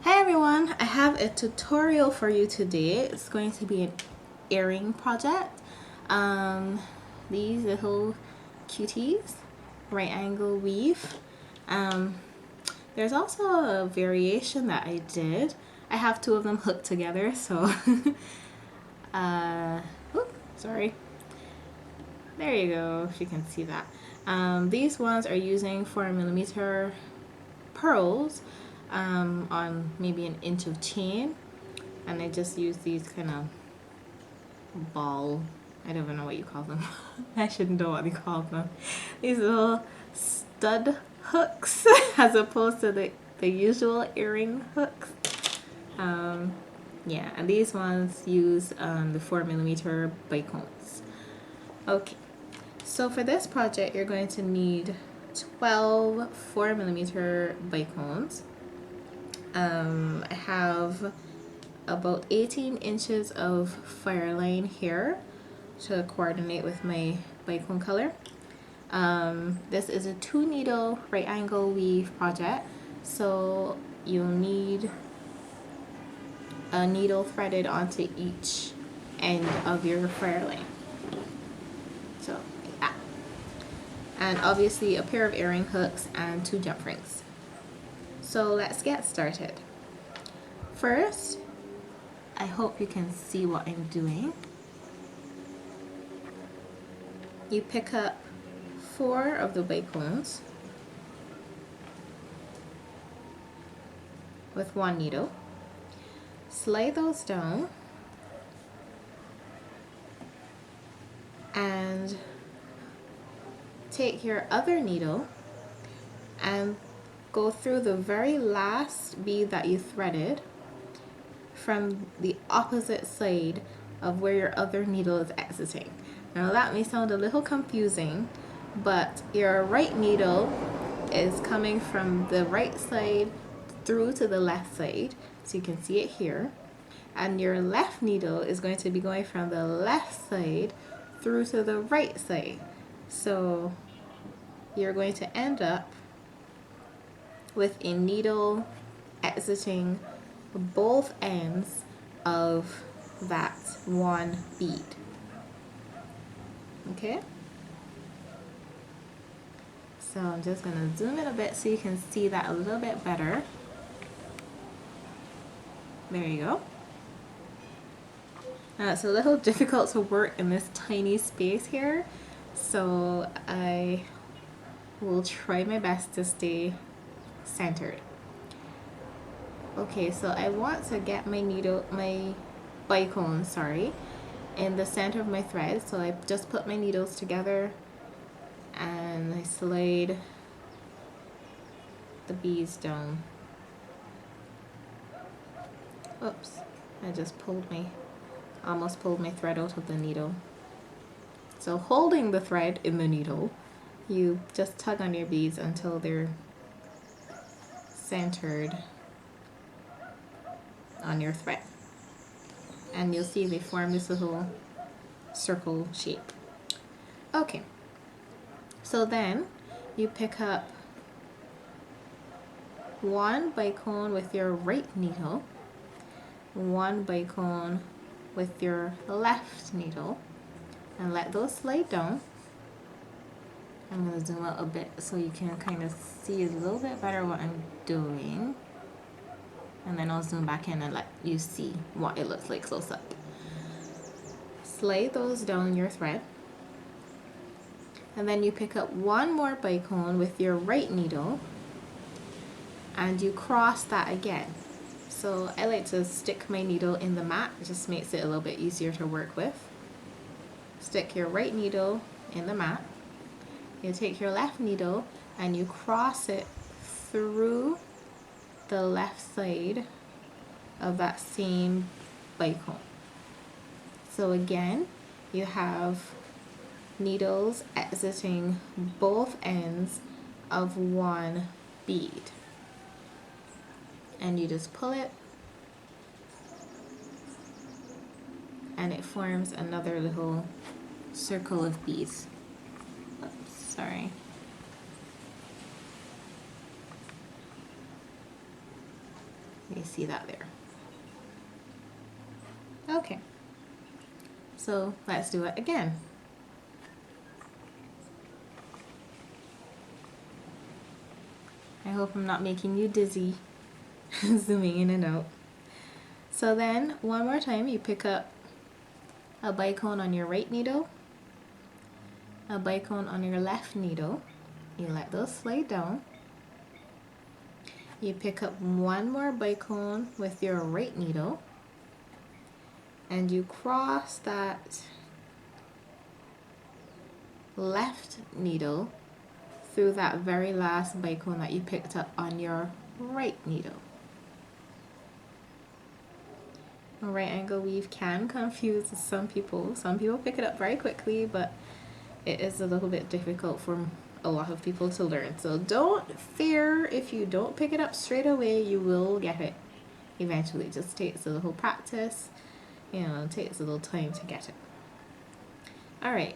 Hi everyone, I have a tutorial for you today. It's going to be an earring project. These little cuties, right angle weave. Um, there's also a variation that I did. I have two of them hooked together, so sorry. There you go, if you can see that. These ones are using 4mm pearls on maybe an inch of chain, and I just use these kind of ball, I don't even know what you call them. I shouldn't know what they call them. These little stud hooks as opposed to the usual earring hooks. Yeah, and these ones use the 4mm bicones. Okay, so for this project you're going to need 12 4mm bicones. I have about 18 inches of fire line here to coordinate with my bicone color. This is a 2-needle right angle weave project, so you'll need a needle threaded onto each end of your fire line. So like that. And obviously a pair of earring hooks and 2 jump rings. So let's get started. First, I hope you can see what I'm doing. You pick up 4 of the bicones with 1 needle, slide those down, and take your other needle and go through the very last bead that you threaded from the opposite side of where your other needle is exiting. Now that may sound a little confusing, but your right needle is coming from the right side through to the left side, so you can see it here, and your left needle is going to be going from the left side through to the right side. So you're going to end up with a needle exiting both ends of that one bead. Okay? So I'm just going to zoom in a bit so you can see that a little bit better. There you go. Now it's a little difficult to work in this tiny space here, so I will try my best to stay centered. Okay, so I want to get my bicone, in the center of my thread. So I just put my needles together and I slide the beads down. Oops, I just almost pulled my thread out of the needle. So holding the thread in the needle, you just tug on your beads until they're centered on your thread. And you'll see they form this little circle shape. Okay, so then you pick up 1 bicone with your right needle, 1 bicone with your left needle, and let those slide down. I'm going to zoom out a bit so you can kind of see a little bit better what I'm doing, and then I'll zoom back in and let you see what it looks like close up. Slide those down your thread, and then you pick up 1 more bicone with your right needle and you cross that again. So I like to stick my needle in the mat, it just makes it a little bit easier to work with. Stick your right needle in the mat, you take your left needle and you cross it through the left side of that same bicone. So again, you have needles exiting both ends of one bead. And you just pull it and it forms another little circle of beads. Oops, sorry. You see that there. Okay, so let's do it again. I hope I'm not making you dizzy zooming in and out. So then one more time, you pick up a bicone on your right needle, a bicone on your left needle. You let those slide down. You pick up one more bicone with your right needle, and you cross that left needle through that very last bicone that you picked up on your right needle. A right angle weave can confuse some people. Some people pick it up very quickly, but it is a little bit difficult for a lot of people to learn. So don't fear if you don't pick it up straight away, you will get it eventually. It just takes a little practice, you know, it takes a little time to get it. All right,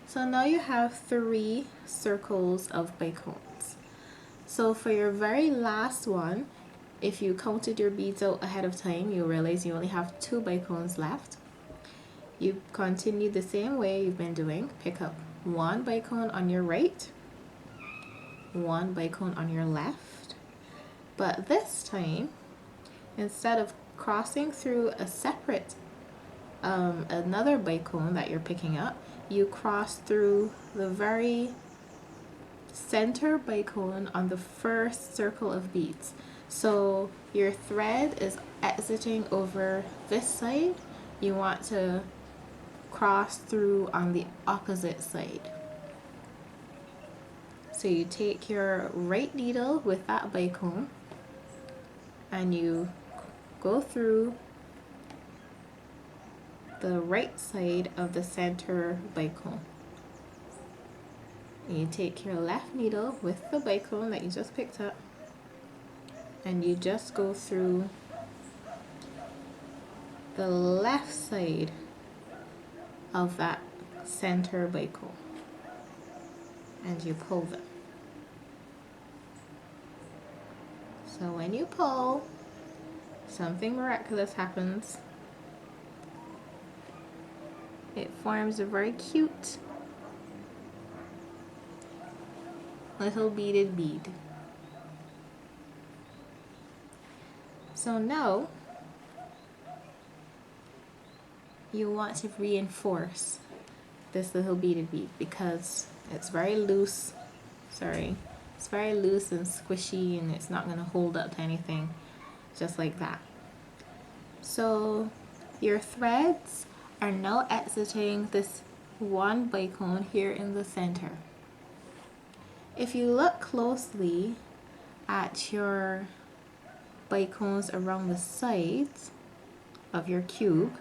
so now you have 3 circles of bicones. So for your very last one, if you counted your beads out ahead of time, you realize you only have 2 bicones left. You continue the same way you've been doing. Pick up 1 bicone on your right, 1 bicone on your left. But this time, instead of crossing through a separate another bicone that you're picking up, you cross through the very center bicone on the first circle of beads. So your thread is exiting over this side. You want to cross through on the opposite side. So you take your right needle with that bicone and you go through the right side of the center bicone. And you take your left needle with the bicone that you just picked up and you just go through the left side of that center bicone and you pull them. So when you pull, something miraculous happens. It forms a very cute little beaded bead. So now you want to reinforce this little beaded bead because it's very loose. It's very loose and squishy and it's not going to hold up to anything just like that. So your threads are now exiting this 1 bicone here in the center. If you look closely at your bicones around the sides of your cube,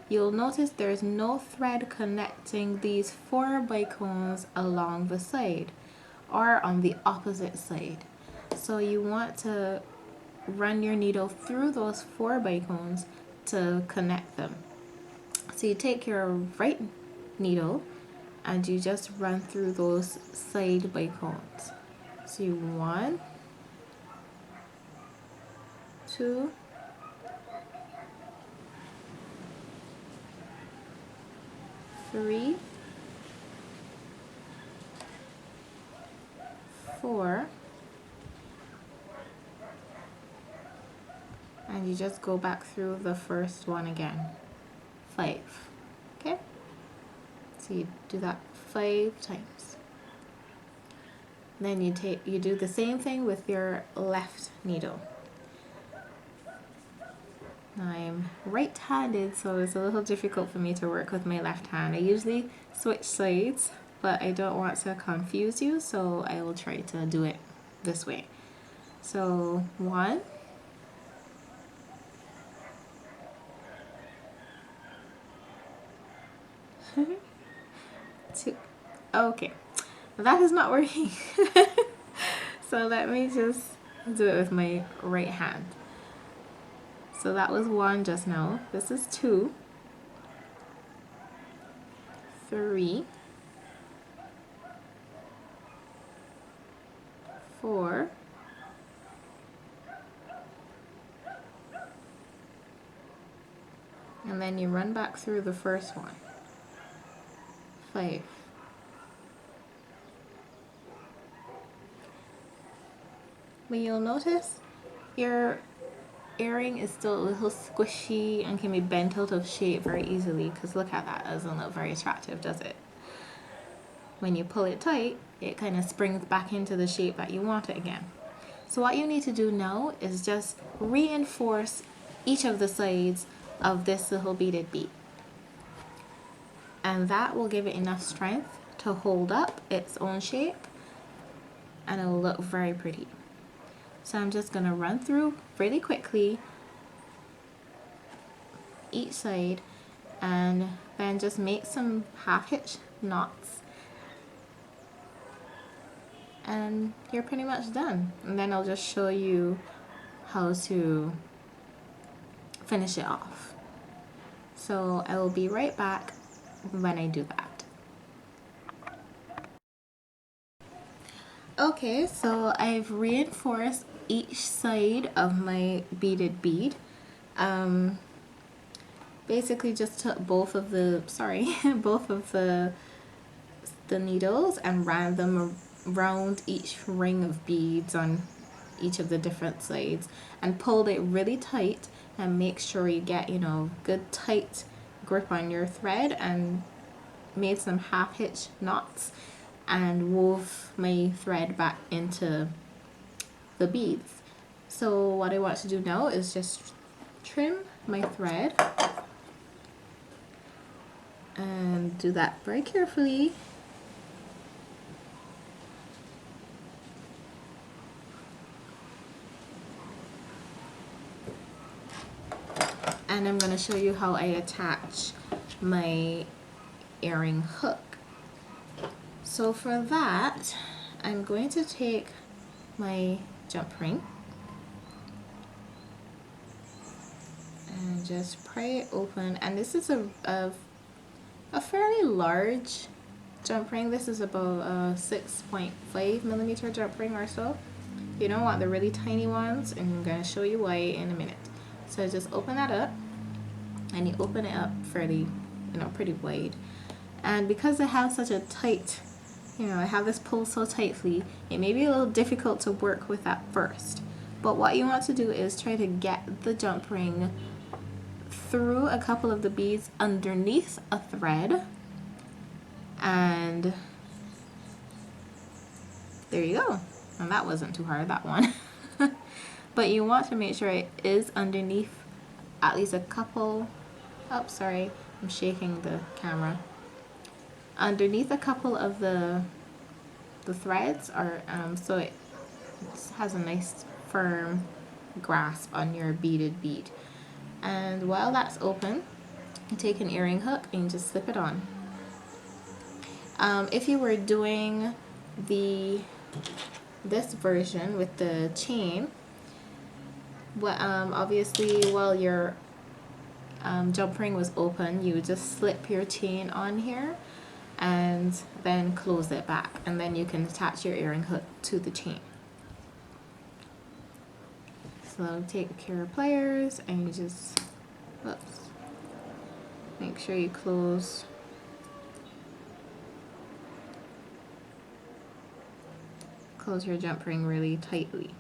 you'll notice there's no thread connecting these 4 bicones along the side or on the opposite side. So you want to run your needle through those 4 bicones to connect them. So you take your right needle and you just run through those side bicones. So you 1, 2, 3, 4, and you just go back through the first one again. 5. Okay? So you do that 5 times. Then you do the same thing with your left needle. I'm right-handed, so it's a little difficult for me to work with my left hand. I usually switch sides, but I don't want to confuse you, so I will try to do it this way. So 1, 2. Okay, that is not working. So let me just do it with my right hand. So that was 1 just now. This is 2, 3, 4, and then you run back through the first one. 5. But you'll notice your earring is still a little squishy and can be bent out of shape very easily, because look at that, doesn't look very attractive, does it? When you pull it tight, it kind of springs back into the shape that you want it again. So what you need to do now is just reinforce each of the sides of this little beaded bead. And that will give it enough strength to hold up its own shape, and it will look very pretty. So I'm just going to run through really quickly each side and then just make some half hitch knots, and you're pretty much done. And then I'll just show you how to finish it off. So I will be right back when I do that. Okay, so I've reinforced each side of my beaded bead. Basically just took both of the needles and ran them around each ring of beads on each of the different sides and pulled it really tight, and make sure you get, you know, good tight grip on your thread, and made some half hitch knots and wove my thread back into the beads. So what I want to do now is just trim my thread, and do that very carefully. And I'm going to show you how I attach my earring hook. So for that, I'm going to take my jump ring and just pry it open. And this is a fairly large jump ring. This is about a 6.5 millimeter jump ring or so. You don't want the really tiny ones, and I'm going to show you why in a minute. So just open that up, and you open it up fairly, you know, pretty wide. And because I have such a tight, you know, I have this pulled so tightly, it may be a little difficult to work with at first. But what you want to do is try to get the jump ring through a couple of the beads underneath a thread, and there you go. And that wasn't too hard, that one. But you want to make sure it is underneath at least a couple, oh sorry, I'm shaking the camera, underneath a couple of the threads, or so it has a nice firm grasp on your beaded bead. And while that's open, you take an earring hook and you just slip it on. If you were doing this version with the chain, obviously while your jump ring was open, you would just slip your chain on here and then close it back, and then you can attach your earring hook to the chain. So take a pair of pliers and you just, make sure you close your jump ring really tightly.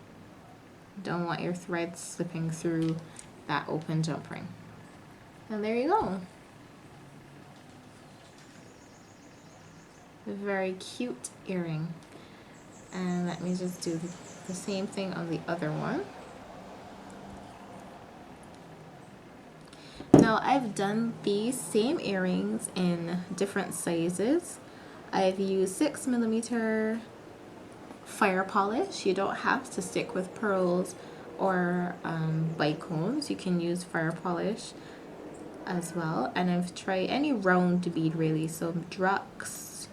Don't want your thread slipping through that open jump ring. And there you go. A very cute earring. And let me just do the same thing on the other one. Now I've done these same earrings in different sizes. I've used 6 millimeter fire polish. You don't have to stick with pearls or bicones. You can use fire polish as well. And I've tried any round bead really, so drucks,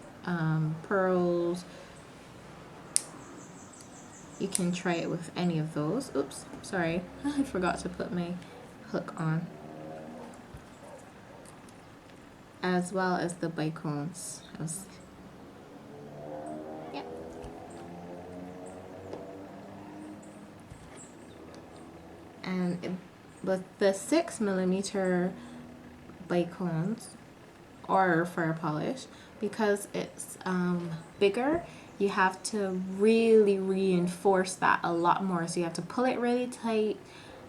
pearls. You can try it with any of those. Oops, sorry, I forgot to put my hook on. As well as the bicones. Yeah. And with the 6 millimeter bicones or fur polish, because it's bigger, you have to really reinforce that a lot more. So you have to pull it really tight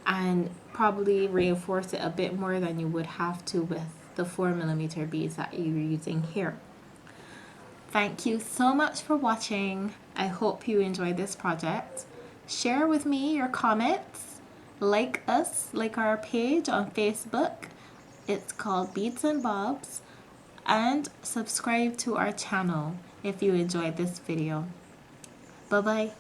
and probably reinforce it a bit more than you would have to with the 4mm beads that you're using here. Thank you so much for watching. I hope you enjoyed this project. Share with me your comments. Like us, like our page on Facebook. It's called Beads and Bobs. And subscribe to our channel if you enjoyed this video. Bye bye.